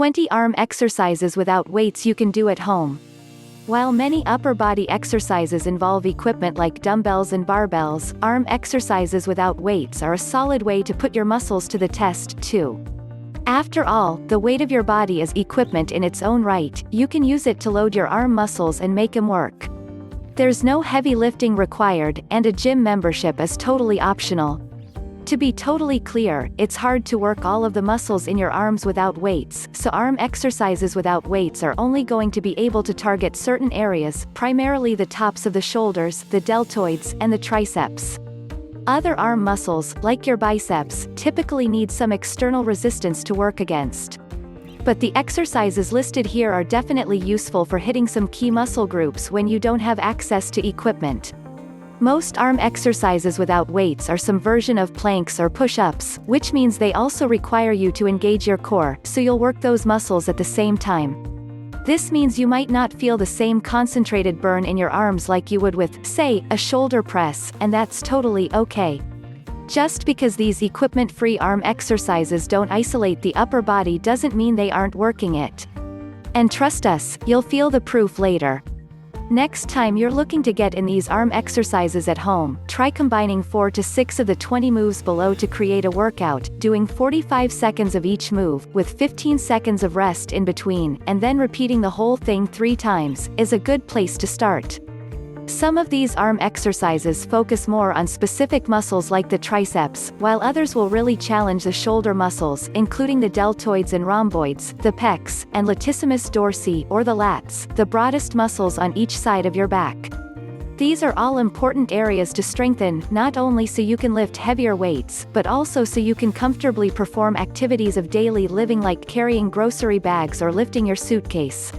20 arm exercises without weights you can do at home. While many upper body exercises involve equipment like dumbbells and barbells, arm exercises without weights are a solid way to put your muscles to the test, too. After all, the weight of your body is equipment in its own right. You can use it to load your arm muscles and make them work. There's no heavy lifting required, and a gym membership is totally optional. To be totally clear, it's hard to work all of the muscles in your arms without weights, so arm exercises without weights are only going to be able to target certain areas, primarily the tops of the shoulders, the deltoids, and the triceps. Other arm muscles, like your biceps, typically need some external resistance to work against. But the exercises listed here are definitely useful for hitting some key muscle groups when you don't have access to equipment. Most arm exercises without weights are some version of planks or push-ups, which means they also require you to engage your core, so you'll work those muscles at the same time. This means you might not feel the same concentrated burn in your arms like you would with, say, a shoulder press, and that's totally okay. Just because these equipment-free arm exercises don't isolate the upper body doesn't mean they aren't working it. And trust us, you'll feel the proof later. Next time you're looking to get in these arm exercises at home, try combining 4 to 6 of the 20 moves below to create a workout, doing 45 seconds of each move, with 15 seconds of rest in between, and then repeating the whole thing 3 times, is a good place to start. Some of these arm exercises focus more on specific muscles like the triceps, while others will really challenge the shoulder muscles, including the deltoids and rhomboids, the pecs, and latissimus dorsi or the lats, the broadest muscles on each side of your back. These are all important areas to strengthen, not only so you can lift heavier weights, but also so you can comfortably perform activities of daily living like carrying grocery bags or lifting your suitcase.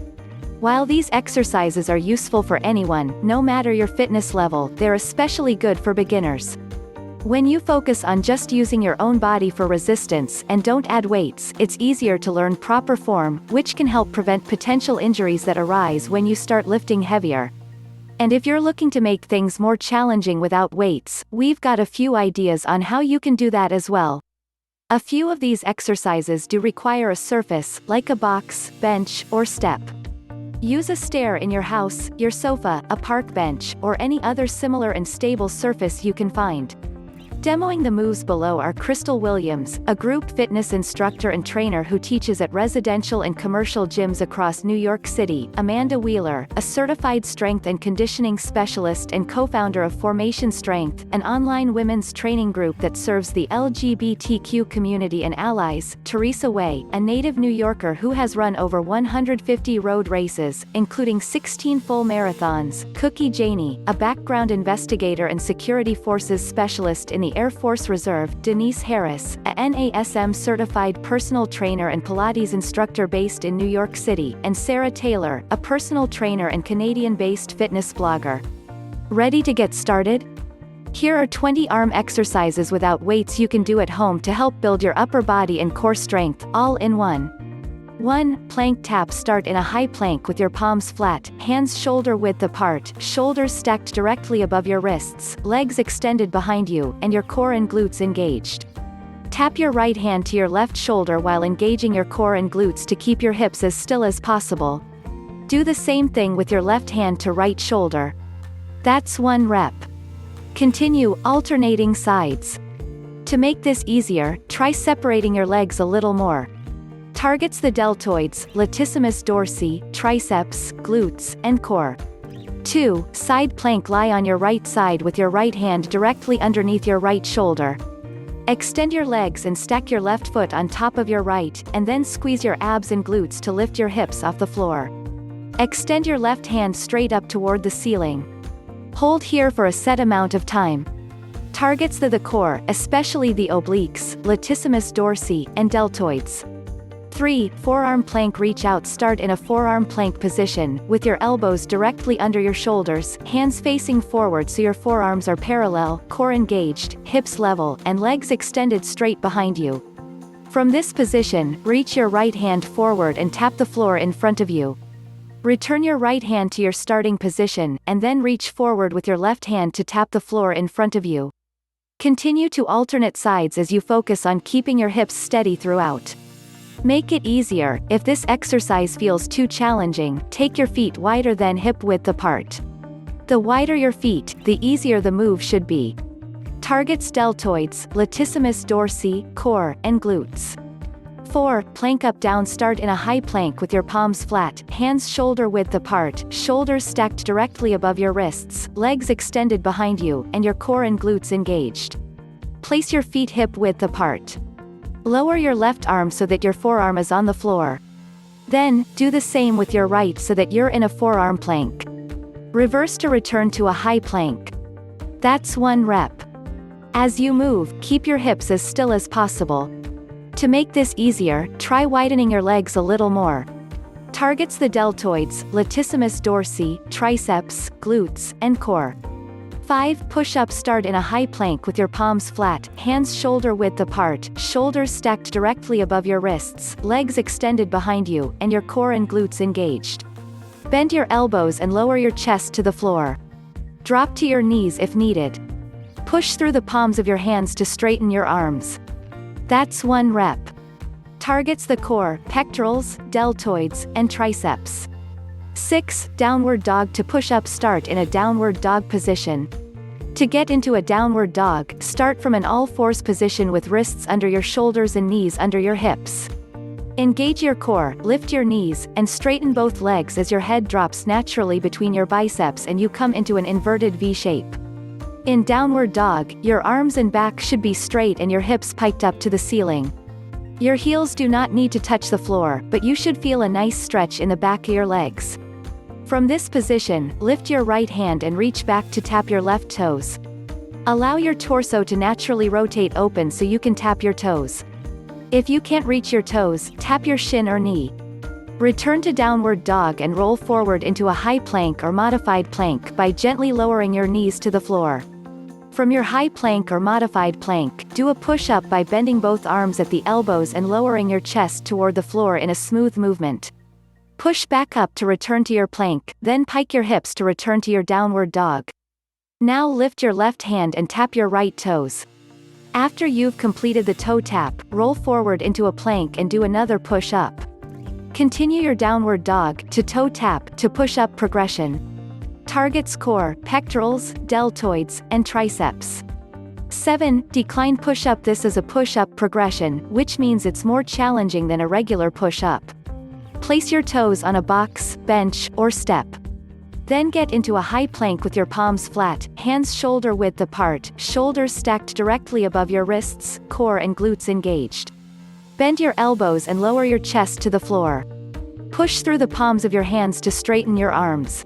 While these exercises are useful for anyone, no matter your fitness level, they're especially good for beginners. When you focus on just using your own body for resistance and don't add weights, it's easier to learn proper form, which can help prevent potential injuries that arise when you start lifting heavier. And if you're looking to make things more challenging without weights, we've got a few ideas on how you can do that as well. A few of these exercises do require a surface, like a box, bench, or step. Use a stair in your house, your sofa, a park bench, or any other similar and stable surface you can find. Demoing the moves below are Crystal Williams, a group fitness instructor and trainer who teaches at residential and commercial gyms across New York City, Amanda Wheeler, a certified strength and conditioning specialist and co-founder of Formation Strength, an online women's training group that serves the LGBTQ community and allies, Teresa Way, a native New Yorker who has run over 150 road races, including 16 full marathons, Cookie Janey, a background investigator and security forces specialist in the Air Force Reserve, Denise Harris, a NASM-certified personal trainer and Pilates instructor based in New York City, and Sarah Taylor, a personal trainer and Canadian-based fitness blogger. Ready to get started? Here are 20 arm exercises without weights you can do at home to help build your upper body and core strength, all in one. 1. Plank tap. Start in a high plank with your palms flat, hands shoulder width apart, shoulders stacked directly above your wrists, legs extended behind you, and your core and glutes engaged. Tap your right hand to your left shoulder while engaging your core and glutes to keep your hips as still as possible. Do the same thing with your left hand to right shoulder. That's 1 rep. Continue, alternating sides. To make this easier, try separating your legs a little more. Targets the deltoids, latissimus dorsi, triceps, glutes, and core. 2. Side plank. Lie on your right side with your right hand directly underneath your right shoulder. Extend your legs and stack your left foot on top of your right, and then squeeze your abs and glutes to lift your hips off the floor. Extend your left hand straight up toward the ceiling. Hold here for a set amount of time. Targets the core, especially the obliques, latissimus dorsi, and deltoids. 3. Forearm plank. Reach out. Start in a forearm plank position, with your elbows directly under your shoulders, hands facing forward so your forearms are parallel, core engaged, hips level, and legs extended straight behind you. From this position, reach your right hand forward and tap the floor in front of you. Return your right hand to your starting position, and then reach forward with your left hand to tap the floor in front of you. Continue to alternate sides as you focus on keeping your hips steady throughout. Make it easier. If this exercise feels too challenging, take your feet wider than hip width apart. The wider your feet, the easier the move should be. Targets deltoids, latissimus dorsi, core, and glutes. 4. Plank up down. Start in a high plank with your palms flat, hands shoulder width apart, shoulders stacked directly above your wrists, legs extended behind you, and your core and glutes engaged. Place your feet hip width apart. Lower your left arm so that your forearm is on the floor. Then, do the same with your right so that you're in a forearm plank. Reverse to return to a high plank. That's 1 rep. As you move, keep your hips as still as possible. To make this easier, try widening your legs a little more. Targets the deltoids, latissimus dorsi, triceps, glutes, and core. 5. Push-up. Start in a high plank with your palms flat, hands shoulder width apart, shoulders stacked directly above your wrists, legs extended behind you, and your core and glutes engaged. Bend your elbows and lower your chest to the floor. Drop to your knees if needed. Push through the palms of your hands to straighten your arms. That's 1 rep. Targets the core, pectorals, deltoids, and triceps. 6. Downward dog. To push up. Start in a downward dog position. To get into a downward dog, start from an all-fours position with wrists under your shoulders and knees under your hips. Engage your core, lift your knees, and straighten both legs as your head drops naturally between your biceps and you come into an inverted V shape. In downward dog, your arms and back should be straight and your hips piked up to the ceiling. Your heels do not need to touch the floor, but you should feel a nice stretch in the back of your legs. From this position, lift your right hand and reach back to tap your left toes. Allow your torso to naturally rotate open so you can tap your toes. If you can't reach your toes, tap your shin or knee. Return to downward dog and roll forward into a high plank or modified plank by gently lowering your knees to the floor. From your high plank or modified plank, do a push-up by bending both arms at the elbows and lowering your chest toward the floor in a smooth movement. Push back up to return to your plank, then pike your hips to return to your downward dog. Now lift your left hand and tap your right toes. After you've completed the toe tap, roll forward into a plank and do another push-up. Continue your downward dog to toe tap to push-up progression. Targets core, pectorals, deltoids, and triceps. 7. Decline push-up. This is a push-up progression, which means it's more challenging than a regular push-up. Place your toes on a box, bench, or step. Then get into a high plank with your palms flat, hands shoulder width apart, shoulders stacked directly above your wrists, core and glutes engaged. Bend your elbows and lower your chest to the floor. Push through the palms of your hands to straighten your arms.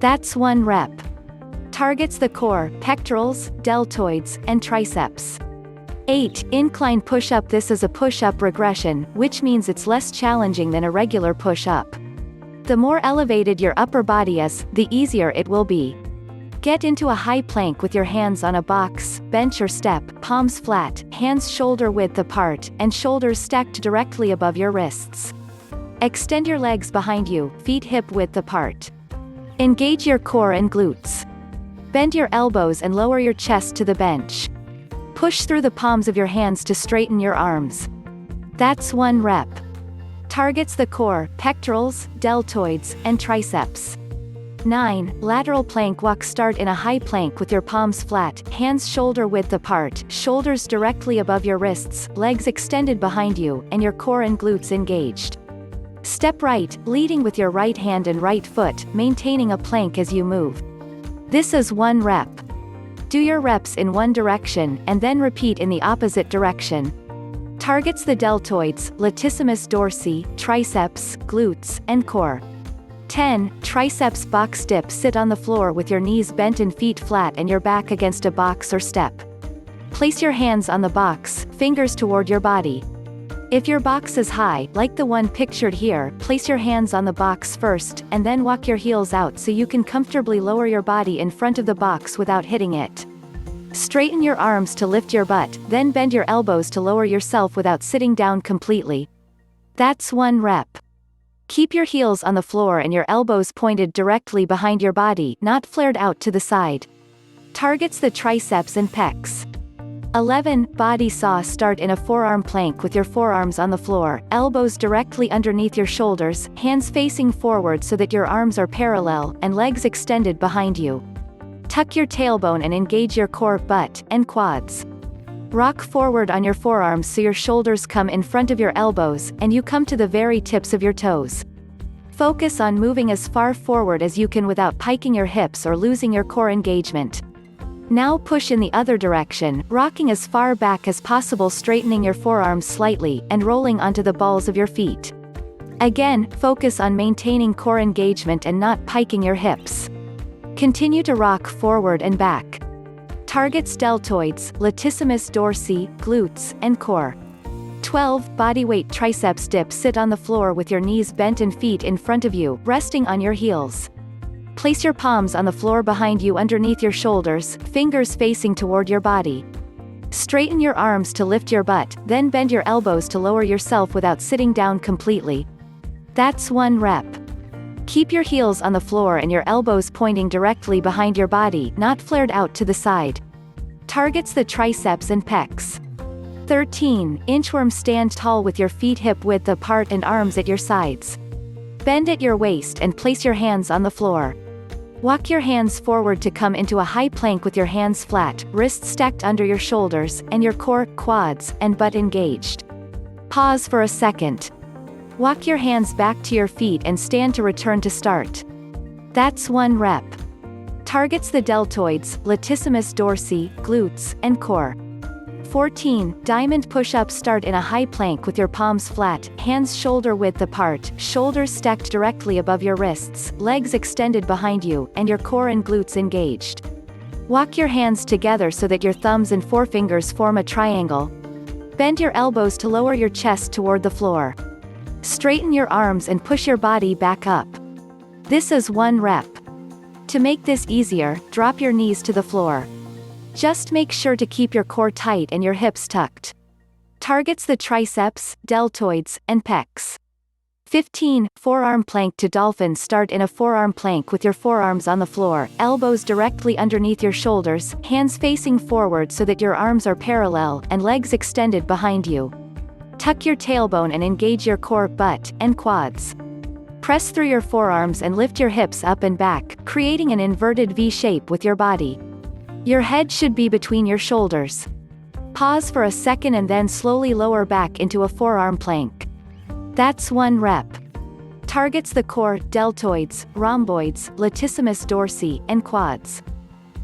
That's 1 rep. Targets the core, pectorals, deltoids, and triceps. 8. Incline push-up. This is a push-up regression, which means it's less challenging than a regular push-up. The more elevated your upper body is, the easier it will be. Get into a high plank with your hands on a box, bench or step, palms flat, hands shoulder width apart, and shoulders stacked directly above your wrists. Extend your legs behind you, feet hip width apart. Engage your core and glutes. Bend your elbows and lower your chest to the bench. Push through the palms of your hands to straighten your arms. That's 1 rep. Targets the core, pectorals, deltoids, and triceps. 9. Lateral plank walk. Start in a high plank with your palms flat, hands shoulder width apart, shoulders directly above your wrists, legs extended behind you, and your core and glutes engaged. Step right, leading with your right hand and right foot, maintaining a plank as you move. This is 1 rep. Do your reps in one direction, and then repeat in the opposite direction. Targets the deltoids, latissimus dorsi, triceps, glutes, and core. 10. Triceps box dip. Sit on the floor with your knees bent and feet flat and your back against a box or step. Place your hands on the box, fingers toward your body. If your box is high, like the one pictured here, place your hands on the box first, and then walk your heels out so you can comfortably lower your body in front of the box without hitting it. Straighten your arms to lift your butt, then bend your elbows to lower yourself without sitting down completely. That's 1 rep. Keep your heels on the floor and your elbows pointed directly behind your body, not flared out to the side. Targets the triceps and pecs. 11. Body saw. Start in a forearm plank with your forearms on the floor, elbows directly underneath your shoulders, hands facing forward so that your arms are parallel, and legs extended behind you. Tuck your tailbone and engage your core, butt, and quads. Rock forward on your forearms so your shoulders come in front of your elbows, and you come to the very tips of your toes. Focus on moving as far forward as you can without piking your hips or losing your core engagement. Now push in the other direction, rocking as far back as possible, straightening your forearms slightly, and rolling onto the balls of your feet. Again, focus on maintaining core engagement and not piking your hips. Continue to rock forward and back. Targets deltoids, latissimus dorsi, glutes, and core. 12. Bodyweight triceps dip. Sit on the floor with your knees bent and feet in front of you, resting on your heels. Place your palms on the floor behind you underneath your shoulders, fingers facing toward your body. Straighten your arms to lift your butt, then bend your elbows to lower yourself without sitting down completely. That's 1 rep. Keep your heels on the floor and your elbows pointing directly behind your body, not flared out to the side. Targets the triceps and pecs. 13. Inchworm. Stand tall with your feet hip width apart and arms at your sides. Bend at your waist and place your hands on the floor. Walk your hands forward to come into a high plank with your hands flat, wrists stacked under your shoulders, and your core, quads, and butt engaged. Pause for a second. Walk your hands back to your feet and stand to return to start. That's 1 rep. Targets the deltoids, latissimus dorsi, glutes, and core. 14. Diamond push-up. Start in a high plank with your palms flat, hands shoulder width apart, shoulders stacked directly above your wrists, legs extended behind you, and your core and glutes engaged. Walk your hands together so that your thumbs and forefingers form a triangle. Bend your elbows to lower your chest toward the floor. Straighten your arms and push your body back up. This is 1 rep. To make this easier, drop your knees to the floor. Just make sure to keep your core tight and your hips tucked. Targets the triceps, deltoids, and pecs. 15. Forearm plank to dolphin. Start in a forearm plank with your forearms on the floor, elbows directly underneath your shoulders, hands facing forward so that your arms are parallel, and legs extended behind you. Tuck your tailbone and engage your core, butt, and quads. Press through your forearms and lift your hips up and back, creating an inverted V shape with your body. Your head should be between your shoulders. Pause for a second and then slowly lower back into a forearm plank. That's 1 rep. Targets the core, deltoids, rhomboids, latissimus dorsi, and quads.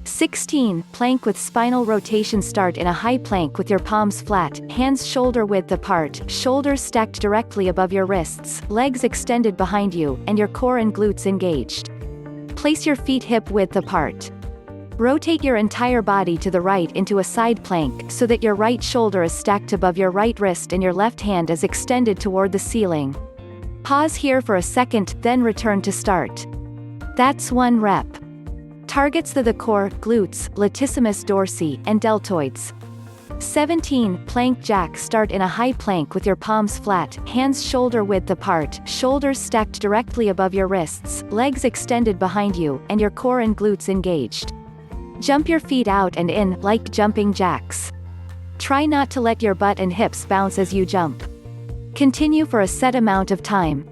16. Plank with spinal rotation. Start in a high plank with your palms flat, hands shoulder width apart, shoulders stacked directly above your wrists, legs extended behind you, and your core and glutes engaged. Place your feet hip width apart. Rotate your entire body to the right into a side plank so that your right shoulder is stacked above your right wrist and your left hand is extended toward the ceiling. Pause here for a second, then return to start. That's 1 rep. Targets the core, glutes, latissimus dorsi, and deltoids. 17. Plank jack. Start in a high plank with your palms flat, hands shoulder width apart, shoulders stacked directly above your wrists, legs extended behind you, and your core and glutes engaged. Jump your feet out and in, like jumping jacks. Try not to let your butt and hips bounce as you jump. Continue for a set amount of time.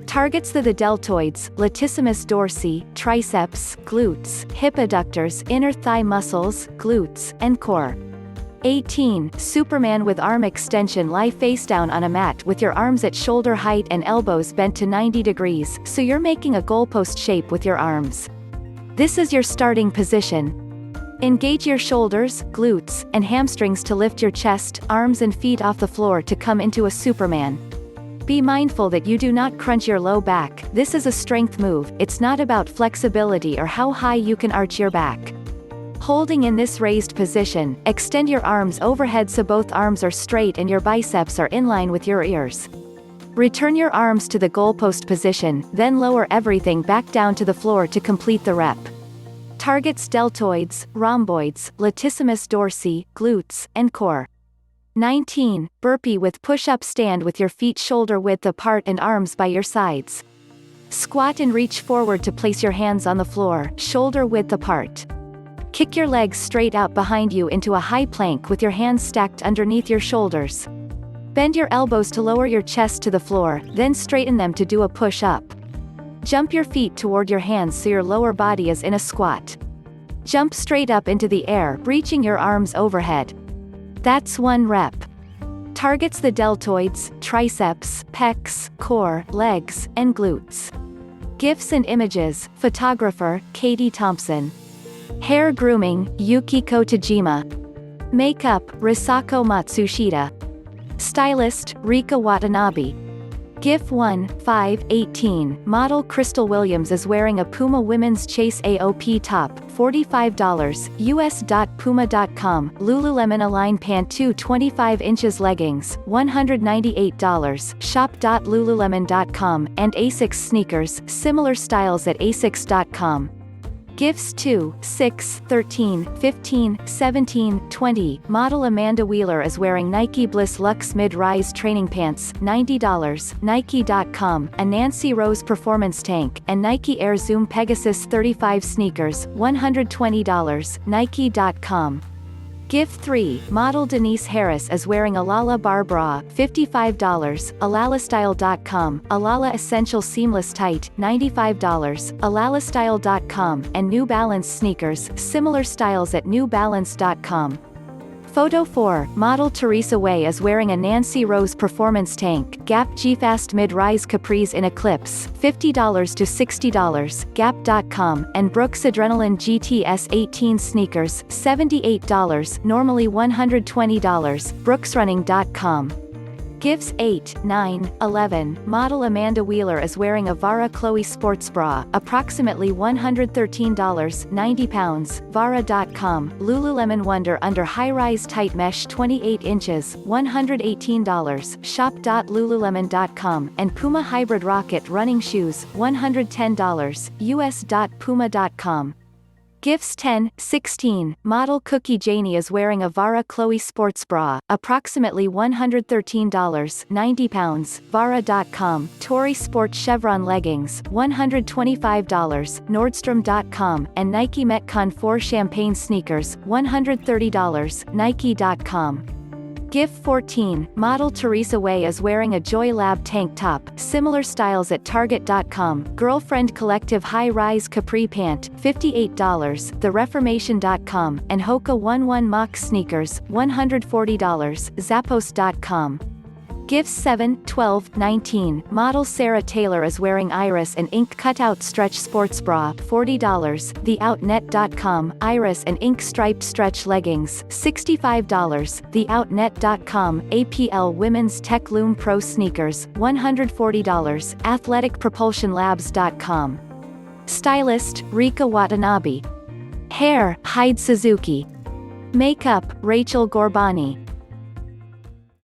Targets the deltoids, latissimus dorsi, triceps, glutes, hip adductors, inner thigh muscles, glutes, and core. 18. Superman with arm extension. Lie face down on a mat with your arms at shoulder height and elbows bent to 90 degrees, so you're making a goalpost shape with your arms. This is your starting position. Engage your shoulders, glutes, and hamstrings to lift your chest, arms and feet off the floor to come into a Superman. Be mindful that you do not crunch your low back. This is a strength move, it's not about flexibility or how high you can arch your back. Holding in this raised position, extend your arms overhead so both arms are straight and your biceps are in line with your ears. Return your arms to the goalpost position, then lower everything back down to the floor to complete the rep. Targets deltoids, rhomboids, latissimus dorsi, glutes, and core. 19. Burpee with push-up. Stand with your feet shoulder width apart and arms by your sides. Squat and reach forward to place your hands on the floor, shoulder width apart. Kick your legs straight out behind you into a high plank with your hands stacked underneath your shoulders. Bend your elbows to lower your chest to the floor, then straighten them to do a push-up. Jump your feet toward your hands so your lower body is in a squat. Jump straight up into the air, reaching your arms overhead. That's 1 rep. Targets the deltoids, triceps, pecs, core, legs, and glutes. GIFs and images, photographer, Katie Thompson. Hair grooming, Yukiko Tajima. Makeup, Risako Matsushita. Stylist, Rika Watanabe. GIF 1, 5, 18, model Crystal Williams is wearing a Puma women's chase AOP top, $45, US.Puma.com, Lululemon Align Pant 2 25 inches leggings, $198, shop.lululemon.com, and Asics sneakers, similar styles at asics.com. GIFs 2, 6, 13, 15, 17, 20, model Amanda Wheeler is wearing Nike Bliss Luxe Mid-Rise training pants, $90, Nike.com, a Nancy Rose performance tank, and Nike Air Zoom Pegasus 35 sneakers, $120, Nike.com. GIF 3, model Denise Harris is wearing a Lala bar bra, $55, alalastyle.com, Alala Essential Seamless Tight, $95, alalastyle.com, and New Balance sneakers, similar styles at newbalance.com. Photo 4, model Teresa Way is wearing a Nancy Rose performance tank, Gap G-Fast Mid-Rise Capris in Eclipse, $50 to $60, Gap.com, and Brooks Adrenaline GTS 18 sneakers, $78, normally $120, brooksrunning.com. GIFs 8, 9, 11, model Amanda Wheeler is wearing a Vara Chloe sports bra, approximately $113, 90 pounds, Vara.com, Lululemon Wonder Under High-Rise Tight Mesh 28 inches, $118, shop.lululemon.com, and Puma Hybrid Rocket running shoes, $110, US.Puma.com. GIFs 10, 16, model Cookie Janie is wearing a Vara Chloe sports bra, approximately $113, 90 pounds, Vara.com, Tory Sport Chevron leggings, $125, Nordstrom.com, and Nike Metcon 4 champagne sneakers, $130, Nike.com. GIF 14, model Teresa Way is wearing a Joy Lab tank top, similar styles at Target.com, Girlfriend Collective High-Rise Capri Pant, $58, TheReformation.com, and Hoka 11 Mach sneakers, $140, Zappos.com. GIFs 7, 12, 19, model Sarah Taylor is wearing Iris and Ink cutout stretch sports bra, $40, TheOutNet.com, Iris and Ink striped stretch leggings, $65, TheOutNet.com, APL Women's Tech Loom Pro sneakers, $140, AthleticPropulsionLabs.com. Stylist, Rika Watanabe. Hair, Hyde Suzuki. Makeup, Rachel Gorbani.